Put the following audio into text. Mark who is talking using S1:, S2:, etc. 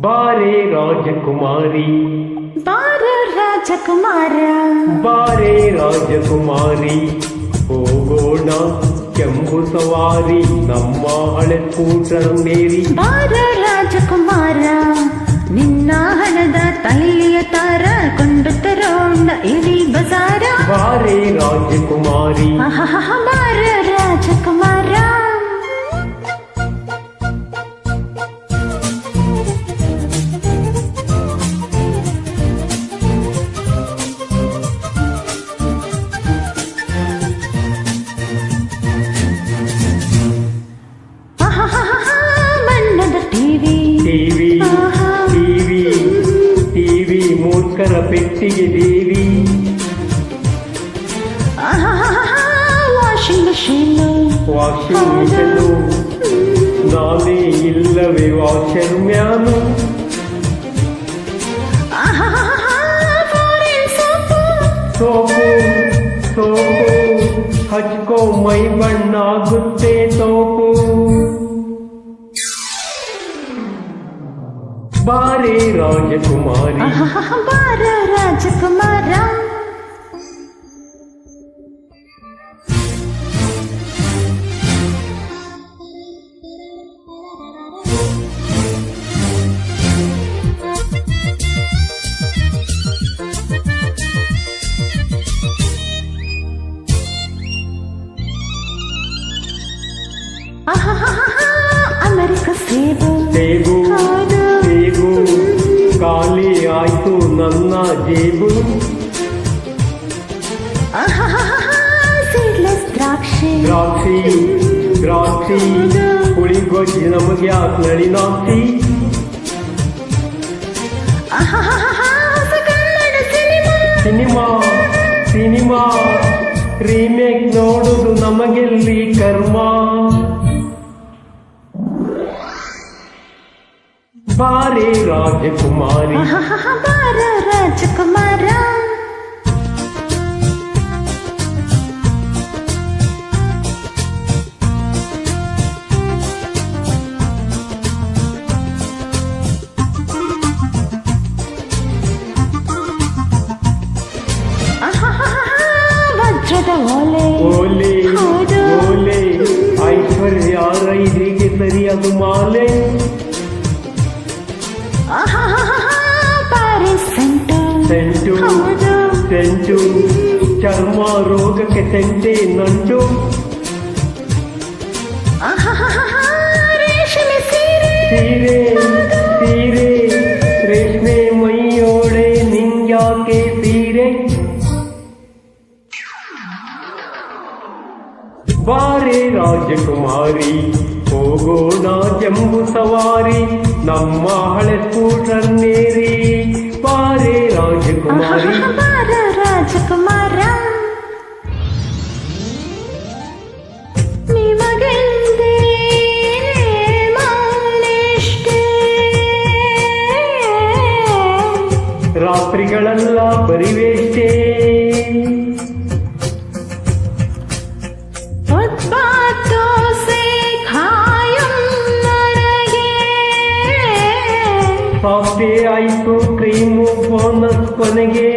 S1: ಬಾರೆ ರಾಜಕುಮಾರಿ
S2: ಬಾರ ರಾಜಕುಮಾರ
S1: ಬಾರೆ ರಾಜಕುಮಾರಿ ಹೋಗೋಣ ಕೆಂಪು ಸವಾರಿ ನಮ್ಮ ಹಳೆ ಸ್ಕೂಟರ್ನೇರಿ
S2: ಬಾರ ರಾಜಕುಮಾರ ನಿನ್ನ ಹಣದ ತಲೆಯ ತಾರ ಕೊಂಡು ತರೋಣ ಇಡೀ ಬಜಾರ
S1: ಬಾರೆ ರಾಜಕುಮಾರಿ
S2: ಬಾರ ರಾಜಕುಮಾರ
S1: ಟಿವಿ ಮೂರ್ಖರ ಪೆಟ್ಟಿಗೆ ದೇವಿ
S2: ವಾಷಿಂಗ್ ಮಿಷಿನ್
S1: ನಾನೇ ಇಲ್ಲವೇ ವಾಷರ್ ಮ್ಯಾನು ಸೋಪು ಹಚ್ಕೋ ಮೈ ಬಣ್ಣಾಗುತ್ತೆ ಸೋಪು ಬಾರೆ ರಾಜಕುಮಾರಿ
S2: ಬಾರ ರಾಜಕುಮಾರ ಅಮೆರಿಕ ಸೇಬು
S1: ಖಾಲಿ ಆಯ್ತು ನನ್ನ ಜೇಬು
S2: ಸೀಡ್ಲೆಸ್ ದ್ರಾಕ್ಷಿ
S1: ಹುಳಿಗೊಜ್ಜಿ ನಮಗೆ ನಳಿನಾಕ್ಷಿ ಸಿನಿಮಾ ರೀಮೇಕ್ ನೋಡುದು ನಮಗೆಲ್ಲಿ ಕರ್ಮ ಬಾರೆ ರಾಜಕುಮಾರಿ
S2: ಬಾರ ರಾಜಕುಮಾರ ವಜ್ರದ ಓಲೆ
S1: ಐಶ್ವರ್ಯ ರೈದಿಗೆ ಸರಿಯಾದ ಮಾಲೆ ಸೆಂಟು ಚರ್ಮ ರೋಗಕ್ಕೆ ಸೆಂಟೆ ನಂಟು ಸೀರೆ ರೇಷ್ಮೆ ಮೈಯೋಳೆ ನಿಂಗ್ಯಾಕೆ ಸೀರೆ ಬಾರೆ ರಾಜಕುಮಾರಿ ಹೋಗೋಣ ಜಂಬು ಸವಾರಿ ನಮ್ಮ ಹಳೆ ಸ್ಕೂಟರ್ನೇರಿ ಬಾರೆ ರಾಜಕುಮಾರಿ
S2: ಬಾರ ರಾಜಕುಮಾರ ನಿಮಗೆಂದೇ ಮಾಲೆಷ್ಟೇ
S1: ರಾತ್ರಿಗಳೆಲ್ಲ ಬರಿವೇಷ್ಟೇ ಸಾಫ್ಟೇ ಆಯ್ತು ಕ್ರೀಮು ಬೋನಸ್ ಕೊನೆಗೆ